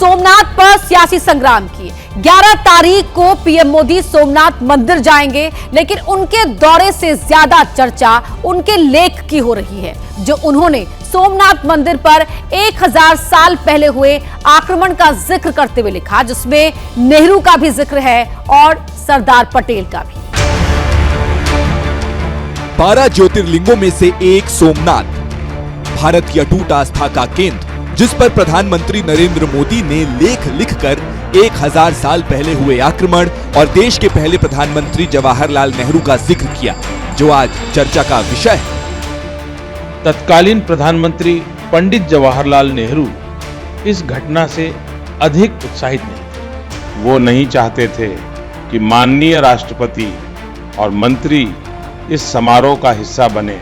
सोमनाथ पर सियासी संग्राम की। 11 तारीख को पीएम मोदी सोमनाथ मंदिर जाएंगे, लेकिन उनके दौरे से ज्यादा चर्चा उनके लेख की हो रही है, जो उन्होंने सोमनाथ मंदिर पर 1000 साल पहले हुए आक्रमण का जिक्र करते हुए लिखा, जिसमें नेहरू का भी जिक्र है और सरदार पटेल का भी। 12 ज्योतिर्लिंगों में से एक सोमनाथ, भारत की अटूट आस्था का केंद्र, जिस पर प्रधानमंत्री नरेंद्र मोदी ने लेख लिखकर 1000 साल पहले हुए आक्रमण और देश के पहले प्रधानमंत्री जवाहरलाल नेहरू का जिक्र किया, जो आज चर्चा का विषय है। तत्कालीन प्रधानमंत्री पंडित जवाहरलाल नेहरू इस घटना से अधिक उत्साहित नहीं थे। वो नहीं चाहते थे कि माननीय राष्ट्रपति और मंत्री इस समारोह का हिस्सा बने।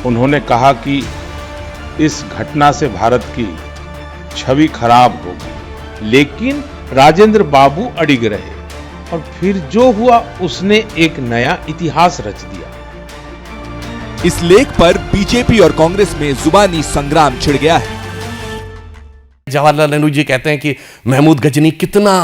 उन्होंने कहा कि इस घटना से भारत की छवि खराब होगी, लेकिन राजेंद्र बाबू अडिग रहे और फिर जो हुआ उसने एक नया इतिहास रच दिया। इस लेख पर बीजेपी और कांग्रेस में जुबानी संग्राम छिड़ गया है। जवाहरलाल नेहरू जी कहते हैं कि महमूद गजनी कितना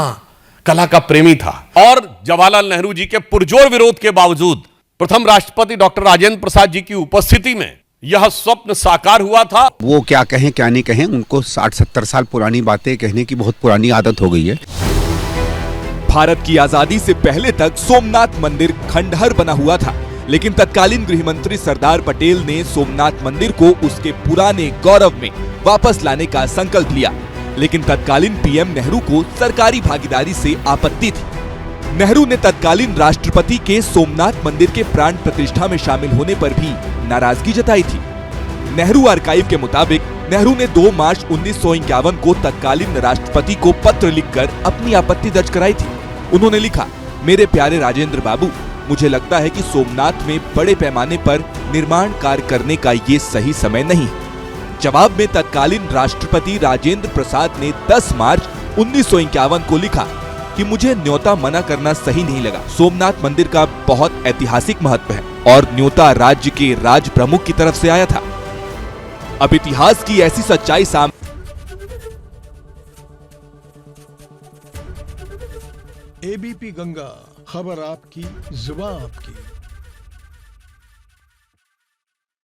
कला का प्रेमी था, और जवाहरलाल नेहरू जी के पुरजोर विरोध के बावजूद प्रथम राष्ट्रपति डॉक्टर राजेंद्र प्रसाद जी की उपस्थिति में यह स्वप्न साकार हुआ था। वो क्या कहें क्या नहीं कहें, उनको 60-70 साल पुरानी बातें कहने की बहुत पुरानी आदत हो गई है। भारत की आजादी से पहले तक सोमनाथ मंदिर खंडहर बना हुआ था, लेकिन तत्कालीन गृह मंत्री सरदार पटेल ने सोमनाथ मंदिर को उसके पुराने गौरव में वापस लाने का संकल्प लिया। लेकिन तत्कालीन पीएम नेहरू को सरकारी भागीदारी से आपत्ति थी। नेहरू ने तत्कालीन राष्ट्रपति के सोमनाथ मंदिर के प्राण प्रतिष्ठा में शामिल होने पर भी नाराजगी जताई थी। नेहरू आर्काइव के मुताबिक नेहरू ने 2 मार्च 1951 को तत्कालीन राष्ट्रपति को पत्र लिखकर अपनी आपत्ति दर्ज कराई थी। उन्होंने लिखा, मेरे प्यारे राजेंद्र बाबू, मुझे लगता है कि सोमनाथ में बड़े पैमाने पर निर्माण कार्य करने का ये सही समय नहीं है। जवाब में तत्कालीन राष्ट्रपति राजेंद्र प्रसाद ने 10 मार्च 1951 को लिखा कि मुझे न्योता मना करना सही नहीं लगा। सोमनाथ मंदिर का बहुत ऐतिहासिक महत्व है और न्योता राज्य के राज प्रमुख की तरफ से आया था। अब इतिहास की ऐसी सच्चाई सामने एबीपी गंगा, खबर आपकी, जुबान आपकी।